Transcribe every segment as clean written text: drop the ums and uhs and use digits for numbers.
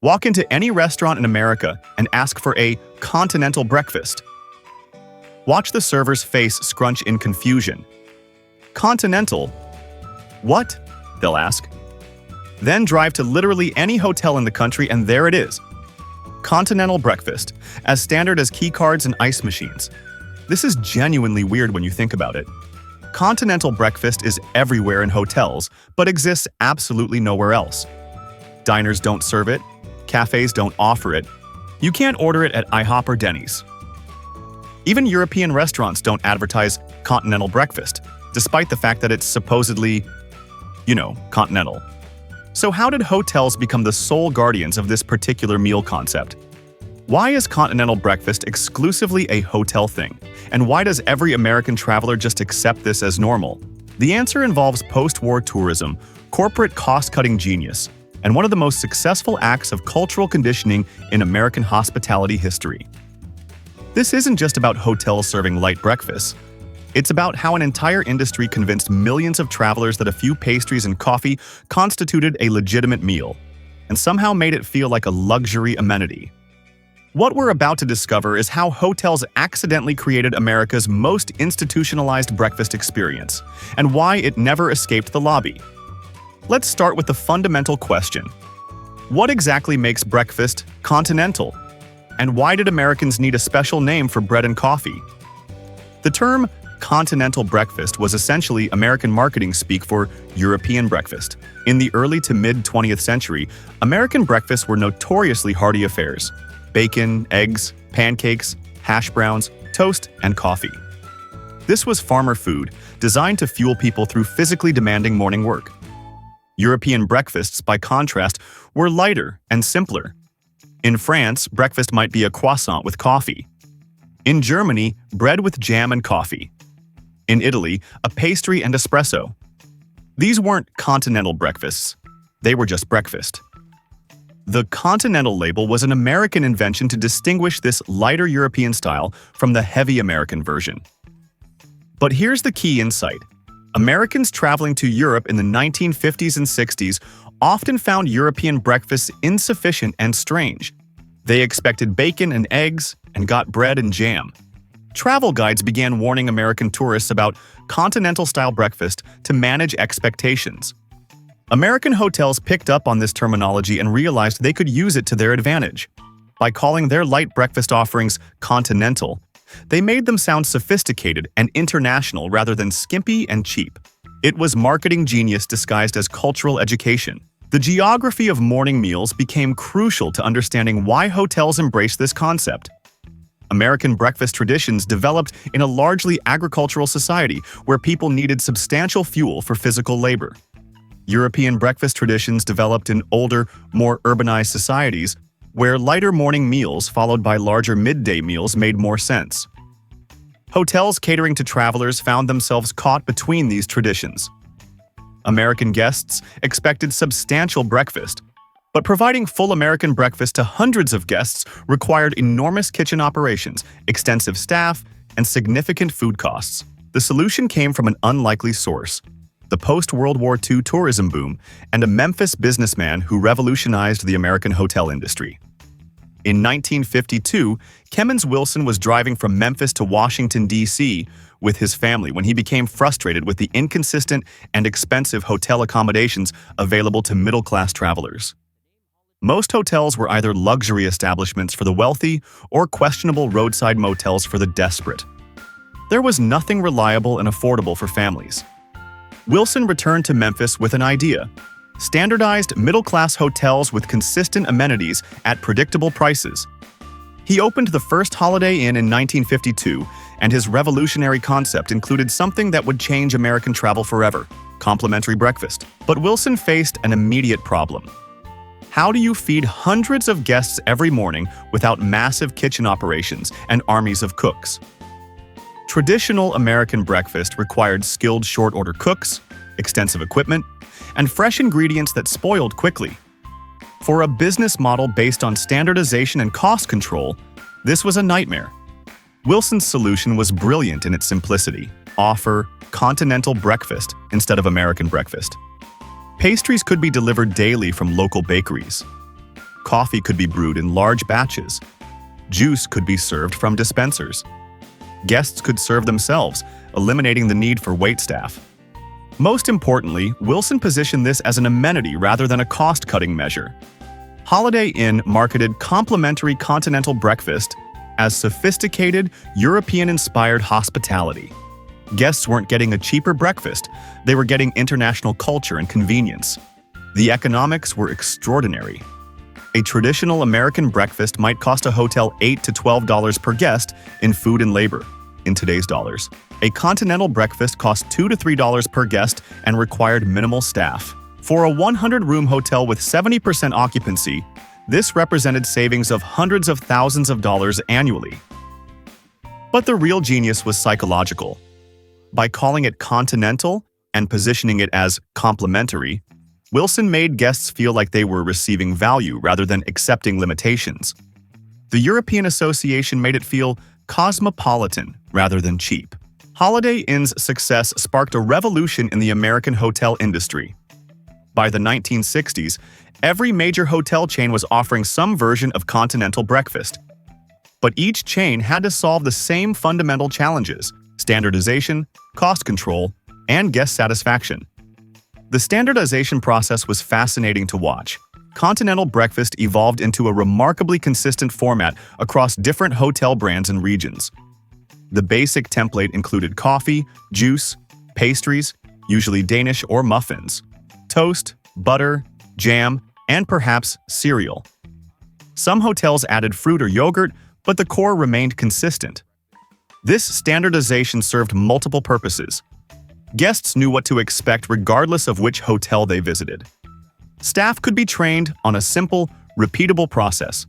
Walk into any restaurant in America and ask for a continental breakfast. Watch the server's face scrunch in confusion. Continental? What? They'll ask. Then drive to literally any hotel in the country and there it is. Continental breakfast, as standard as keycards and ice machines. This is genuinely weird when you think about it. Continental breakfast is everywhere in hotels, but exists absolutely nowhere else. Diners don't serve it. Cafes don't offer it. You can't order it at IHOP or Denny's. Even European restaurants don't advertise continental breakfast, despite the fact that it's supposedly, continental. So how did hotels become the sole guardians of this particular meal concept? Why is continental breakfast exclusively a hotel thing? And why does every American traveler just accept this as normal? The answer involves post-war tourism, corporate cost-cutting genius, and one of the most successful acts of cultural conditioning in American hospitality history. This isn't just about hotels serving light breakfasts. It's about how an entire industry convinced millions of travelers that a few pastries and coffee constituted a legitimate meal, and somehow made it feel like a luxury amenity. What we're about to discover is how hotels accidentally created America's most institutionalized breakfast experience, and why it never escaped the lobby. Let's start with the fundamental question. What exactly makes breakfast continental? And why did Americans need a special name for bread and coffee? The term continental breakfast was essentially American marketing speak for European breakfast. In the early to mid-20th century, American breakfasts were notoriously hearty affairs. Bacon, eggs, pancakes, hash browns, toast, and coffee. This was farmer food, designed to fuel people through physically demanding morning work. European breakfasts, by contrast, were lighter and simpler. In France, breakfast might be a croissant with coffee. In Germany, bread with jam and coffee. In Italy, a pastry and espresso. These weren't continental breakfasts. They were just breakfast. The Continental label was an American invention to distinguish this lighter European style from the heavy American version. But here's the key insight. Americans traveling to Europe in the 1950s and 60s often found European breakfasts insufficient and strange. They expected bacon and eggs and got bread and jam. Travel guides began warning American tourists about continental-style breakfast to manage expectations. American hotels picked up on this terminology and realized they could use it to their advantage. By calling their light breakfast offerings continental, they made them sound sophisticated and international rather than skimpy and cheap. It was marketing genius disguised as cultural education. The geography of morning meals became crucial to understanding why hotels embraced this concept. American breakfast traditions developed in a largely agricultural society where people needed substantial fuel for physical labor. European breakfast traditions developed in older, more urbanized societies where lighter morning meals followed by larger midday meals made more sense. Hotels catering to travelers found themselves caught between these traditions. American guests expected substantial breakfast, but providing full American breakfast to hundreds of guests required enormous kitchen operations, extensive staff, and significant food costs. The solution came from an unlikely source: the post-World War II tourism boom and a Memphis businessman who revolutionized the American hotel industry. In 1952, Kemmons Wilson was driving from Memphis to Washington, D.C. with his family when he became frustrated with the inconsistent and expensive hotel accommodations available to middle-class travelers. Most hotels were either luxury establishments for the wealthy or questionable roadside motels for the desperate. There was nothing reliable and affordable for families. Wilson returned to Memphis with an idea: standardized middle-class hotels with consistent amenities at predictable prices. He opened the first Holiday Inn in 1952, and his revolutionary concept included something that would change American travel forever: complimentary breakfast. But Wilson faced an immediate problem. How do you feed hundreds of guests every morning without massive kitchen operations and armies of cooks? Traditional American breakfast required skilled short-order cooks, extensive equipment, and fresh ingredients that spoiled quickly. For a business model based on standardization and cost control, this was a nightmare. Wilson's solution was brilliant in its simplicity: offer continental breakfast instead of American breakfast. Pastries could be delivered daily from local bakeries. Coffee could be brewed in large batches. Juice could be served from dispensers. Guests could serve themselves, eliminating the need for waitstaff. Most importantly, Wilson positioned this as an amenity rather than a cost-cutting measure. Holiday Inn marketed complimentary continental breakfast as sophisticated, European-inspired hospitality. Guests weren't getting a cheaper breakfast, they were getting international culture and convenience. The economics were extraordinary. A traditional American breakfast might cost a hotel $8 to $12 per guest in food and labor. In today's dollars, a continental breakfast cost $2 to $3 per guest and required minimal staff. For a 100-room hotel with 70% occupancy, this represented savings of hundreds of thousands of dollars annually. But the real genius was psychological. By calling it continental and positioning it as complimentary, Wilson made guests feel like they were receiving value rather than accepting limitations. The European Association made it feel cosmopolitan rather than cheap. Holiday Inn's success sparked a revolution in the American hotel industry. By the 1960s, every major hotel chain was offering some version of continental breakfast. But each chain had to solve the same fundamental challenges: standardization, cost control, and guest satisfaction. The standardization process was fascinating to watch. Continental breakfast evolved into a remarkably consistent format across different hotel brands and regions. The basic template included coffee, juice, pastries, usually Danish or muffins, toast, butter, jam, and perhaps cereal. Some hotels added fruit or yogurt, but the core remained consistent. This standardization served multiple purposes. Guests knew what to expect regardless of which hotel they visited. Staff could be trained on a simple, repeatable process.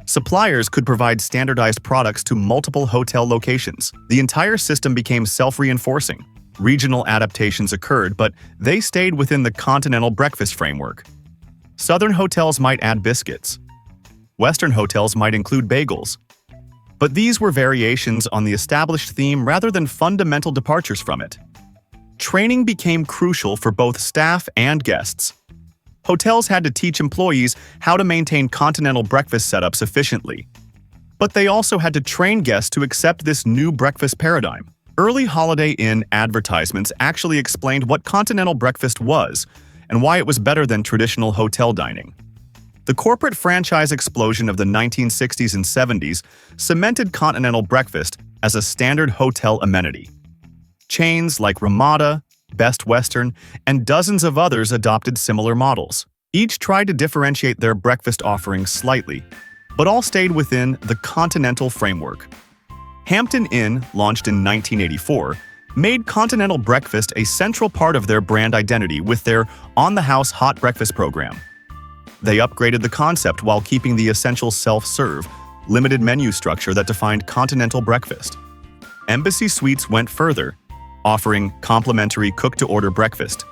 Suppliers could provide standardized products to multiple hotel locations. The entire system became self-reinforcing. Regional adaptations occurred, but they stayed within the continental breakfast framework. Southern hotels might add biscuits. Western hotels might include bagels. But these were variations on the established theme rather than fundamental departures from it. Training became crucial for both staff and guests. Hotels had to teach employees how to maintain continental breakfast setups efficiently. But they also had to train guests to accept this new breakfast paradigm. Early Holiday Inn advertisements actually explained what continental breakfast was and why it was better than traditional hotel dining. The corporate franchise explosion of the 1960s and 70s cemented continental breakfast as a standard hotel amenity. Chains like Ramada, Best Western, and dozens of others adopted similar models. Each tried to differentiate their breakfast offerings slightly, but all stayed within the continental framework. Hampton Inn, launched in 1984, made continental breakfast a central part of their brand identity with their on-the-house hot breakfast program. They upgraded the concept while keeping the essential self-serve, limited menu structure that defined continental breakfast. Embassy Suites went further, offering complimentary cook-to-order breakfast.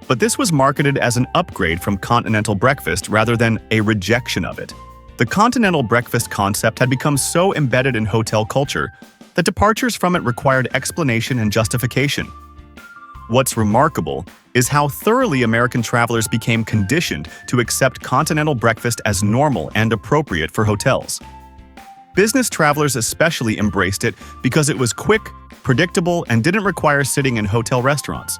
But this was marketed as an upgrade from continental breakfast rather than a rejection of it. The continental breakfast concept had become so embedded in hotel culture that departures from it required explanation and justification. What's remarkable is how thoroughly American travelers became conditioned to accept continental breakfast as normal and appropriate for hotels. Business travelers especially embraced it because it was quick, predictable, and didn't require sitting in hotel restaurants.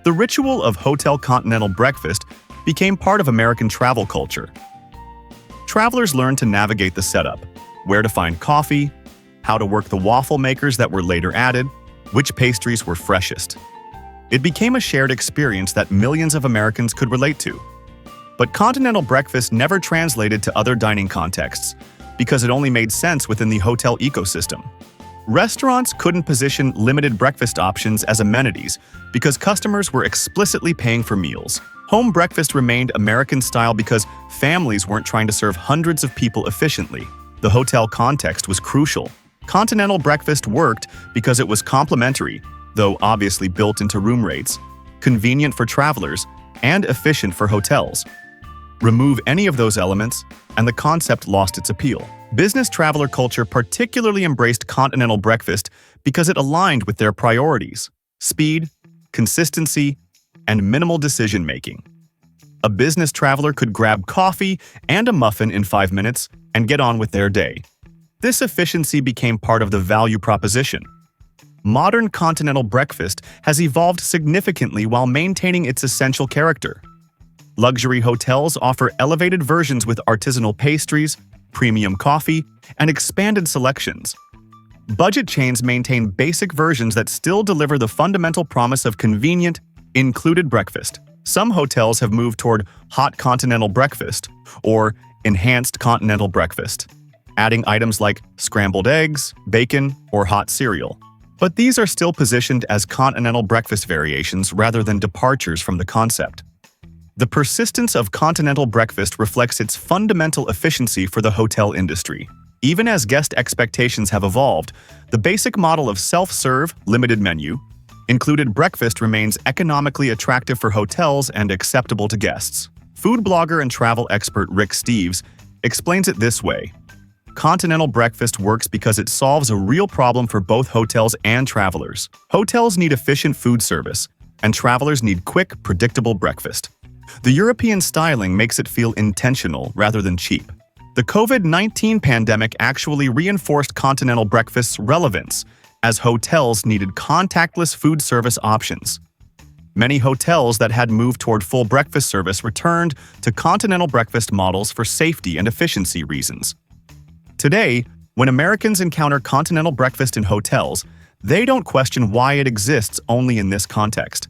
The ritual of hotel continental breakfast became part of American travel culture. Travelers learned to navigate the setup, where to find coffee, how to work the waffle makers that were later added, which pastries were freshest. It became a shared experience that millions of Americans could relate to. But continental breakfast never translated to other dining contexts because it only made sense within the hotel ecosystem. Restaurants couldn't position limited breakfast options as amenities because customers were explicitly paying for meals. Home breakfast remained American style because families weren't trying to serve hundreds of people efficiently. The hotel context was crucial. Continental breakfast worked because it was complimentary, though obviously built into room rates, convenient for travelers, and efficient for hotels. Remove any of those elements, and the concept lost its appeal. Business traveler culture particularly embraced continental breakfast because it aligned with their priorities: speed, consistency, and minimal decision-making. a business traveler could grab coffee and a muffin in 5 minutes and get on with their day. This efficiency became part of the value proposition. Modern continental breakfast has evolved significantly while maintaining its essential character. Luxury hotels offer elevated versions with artisanal pastries, premium coffee, and expanded selections. Budget chains maintain basic versions that still deliver the fundamental promise of convenient, included breakfast. Some hotels have moved toward hot continental breakfast or enhanced continental breakfast, adding items like scrambled eggs, bacon, or hot cereal. But these are still positioned as continental breakfast variations rather than departures from the concept. The persistence of continental breakfast reflects its fundamental efficiency for the hotel industry. Even as guest expectations have evolved, the basic model of self-serve, limited menu, included breakfast remains economically attractive for hotels and acceptable to guests. Food blogger and travel expert Rick Steves explains it this way: continental breakfast works because it solves a real problem for both hotels and travelers. Hotels need efficient food service, and travelers need quick, predictable breakfast. The European styling makes it feel intentional rather than cheap. The COVID-19 pandemic actually reinforced continental breakfast's relevance, as hotels needed contactless food service options. Many hotels that had moved toward full breakfast service returned to continental breakfast models for safety and efficiency reasons. Today, when Americans encounter continental breakfast in hotels, they don't question why it exists only in this context.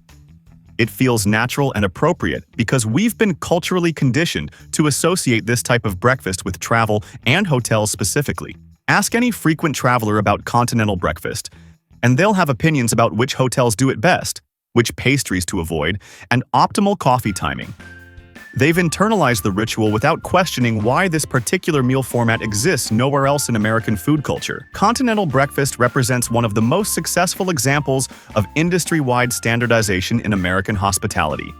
It feels natural and appropriate because we've been culturally conditioned to associate this type of breakfast with travel and hotels specifically. Ask any frequent traveler about continental breakfast, and they'll have opinions about which hotels do it best, which pastries to avoid, and optimal coffee timing. They've internalized the ritual without questioning why this particular meal format exists nowhere else in American food culture. Continental breakfast represents one of the most successful examples of industry-wide standardization in American hospitality.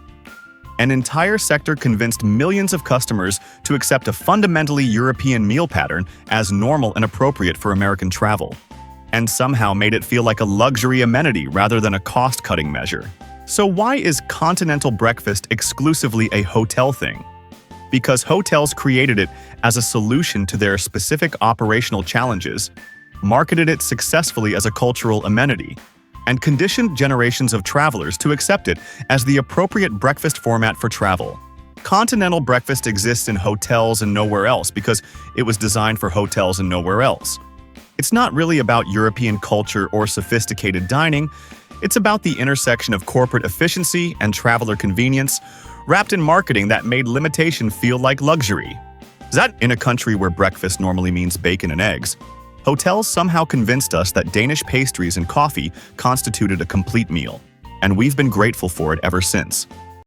An entire sector convinced millions of customers to accept a fundamentally European meal pattern as normal and appropriate for American travel, and somehow made it feel like a luxury amenity rather than a cost-cutting measure. So why is continental breakfast exclusively a hotel thing? Because hotels created it as a solution to their specific operational challenges, marketed it successfully as a cultural amenity, and conditioned generations of travelers to accept it as the appropriate breakfast format for travel. Continental breakfast exists in hotels and nowhere else because it was designed for hotels and nowhere else. It's not really about European culture or sophisticated dining. It's about the intersection of corporate efficiency and traveler convenience, wrapped in marketing that made limitation feel like luxury. That in a country where breakfast normally means bacon and eggs, hotels somehow convinced us that Danish pastries and coffee constituted a complete meal, and we've been grateful for it ever since.